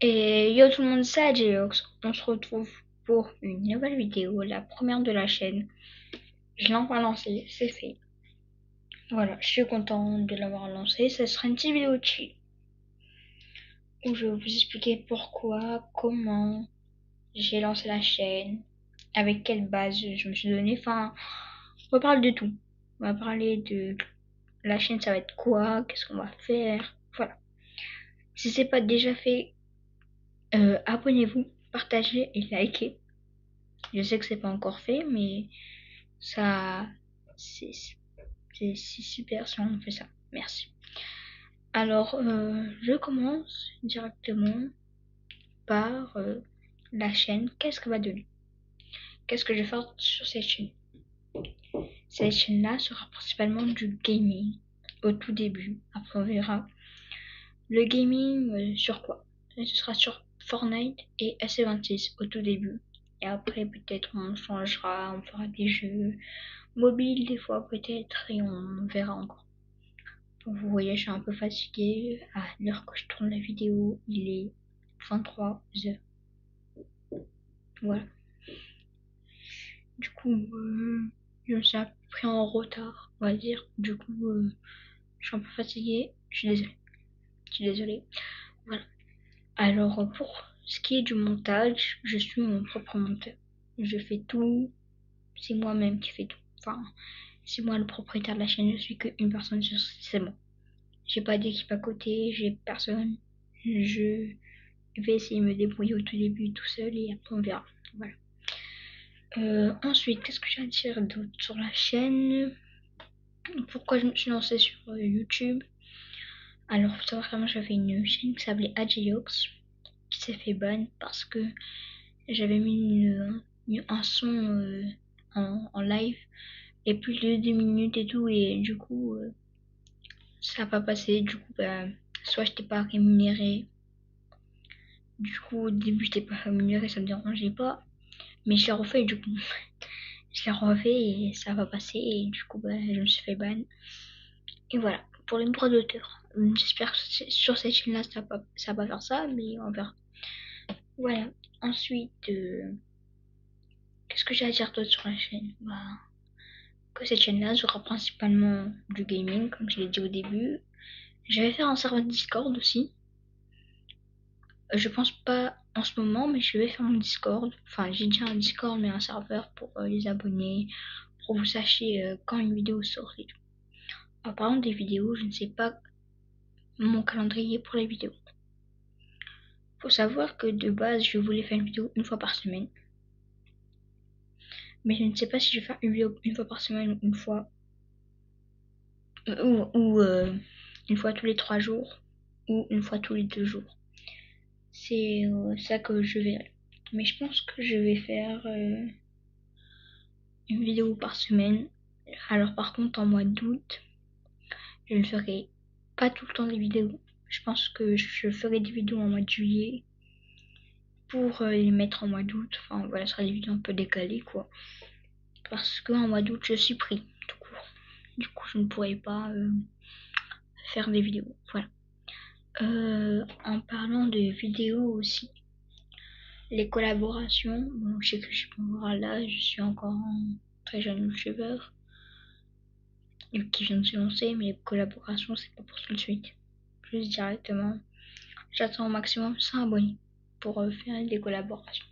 Et yo tout le monde, c'est Adjeox. On se retrouve pour une nouvelle vidéo, la première de la chaîne. Je l'ai enfin lancé, c'est fait. Voilà, je suis content de l'avoir lancé. Ce sera une petite vidéo chill où je vais vous expliquer pourquoi, comment j'ai lancé la chaîne, avec quelle base je me suis donné. Enfin, on va parler de tout. On va parler de la chaîne, ça va être quoi, qu'est-ce qu'on va faire. Voilà. Si c'est pas déjà fait, abonnez-vous, partagez et likez. Je sais que c'est pas encore fait, mais ça, c'est super si on fait ça. Merci. Alors, je commence directement par la chaîne. Qu'est-ce qu'elle va donner? Qu'est-ce que je vais faire sur cette chaîne? Cette chaîne-là sera principalement du gaming au tout début. Après, on verra. Le gaming, sur quoi? Ce sera sur Fortnite et SC26 au tout début. Et après, peut-être on changera, on fera des jeux mobiles des fois peut-être et on verra encore. Donc vous voyez, je suis un peu fatiguée. À l'heure que je tourne la vidéo, il est 23h. Voilà. Du coup, je me suis un peu pris en retard, on va dire. Du coup, je suis un peu fatiguée. Je suis désolée. Je suis désolée. Voilà. Alors, pour ce qui est du montage, je suis mon propre monteur. Je fais tout. C'est moi-même qui fais tout. Enfin, c'est moi le propriétaire de la chaîne. Je suis qu'une personne sur c'est moi. J'ai pas d'équipe à côté, j'ai personne. Je vais essayer de me débrouiller au tout début tout seul et après on verra. Voilà. Ensuite, qu'est-ce que j'ai à dire d'autre sur la chaîne? Pourquoi je me suis lancée sur YouTube? Alors, faut savoir que moi j'avais une chaîne qui s'appelait Adjeox qui s'est fait ban parce que j'avais mis un son en live et plus de 2 minutes et tout, et du coup, ça n'a pas passé. Du coup, bah, soit j'étais pas rémunérée. Du coup, au début, j'étais pas rémunérée, ça me dérangeait pas. Mais je l'ai refait, du coup. Je l'ai refait et ça va passer. Et du coup, bah, je me suis fait ban. Et voilà, pour les droits d'auteur. J'espère que sur cette chaîne-là, ça va pas faire ça, mais on verra. Voilà. Ensuite, qu'est-ce que j'ai à dire d'autre sur la chaîne? Bah, que cette chaîne-là sera principalement du gaming, comme je l'ai dit au début. Je vais faire un serveur Discord aussi. Je pense pas en ce moment, mais je vais faire mon Discord. Enfin, j'ai déjà un Discord, mais un serveur pour les abonnés, pour que vous sachiez quand une vidéo sort et tout. En parlant des vidéos, je ne sais pas mon calendrier pour les vidéos. Faut savoir que de base, je voulais faire une vidéo une fois par semaine. Mais je ne sais pas si je vais faire une vidéo une fois par semaine ou une fois. Une fois tous les 3 jours ou une fois tous les 2 jours. C'est ça que je verrai. Mais je pense que je vais faire une vidéo par semaine. Alors par contre en mois d'août, je ne ferai pas tout le temps des vidéos. Je pense que je ferai des vidéos en mois de juillet pour les mettre en mois d'août. Enfin voilà, ce sera des vidéos un peu décalées quoi. Parce qu'en mois d'août je suis pris tout court. Du coup je ne pourrai pas faire des vidéos. Voilà. En parlant de vidéos aussi, les collaborations, bon, je sais que je suis pas encore à l'âge, je suis encore un très jeune youtubeur qui vient de se lancer, mais les collaborations, c'est pas pour tout de suite. Plus directement, j'attends au maximum 100 abonnés pour faire des collaborations.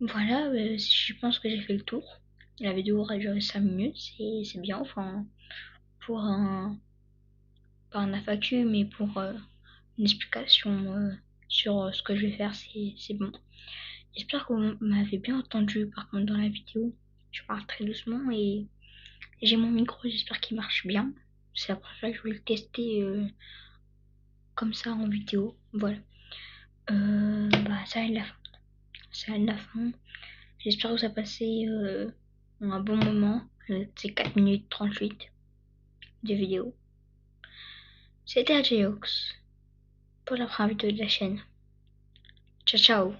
Voilà, je pense que j'ai fait le tour. La vidéo aurait duré 5 minutes, c'est bien, enfin, pour pas un FAQ, mais pour une explication sur ce que je vais faire, c'est bon. J'espère que vous m'avez bien entendu par contre dans la vidéo. Je parle très doucement et j'ai mon micro, j'espère qu'il marche bien. C'est la première fois que je vais le tester comme ça en vidéo. Voilà. Bah ça va être la fin. Ça va être la fin. J'espère que vous avez passé un bon moment. C'est 4 minutes 38 de vidéo. C'était Ajeox pour la première vidéo de la chaîne. Ciao ciao.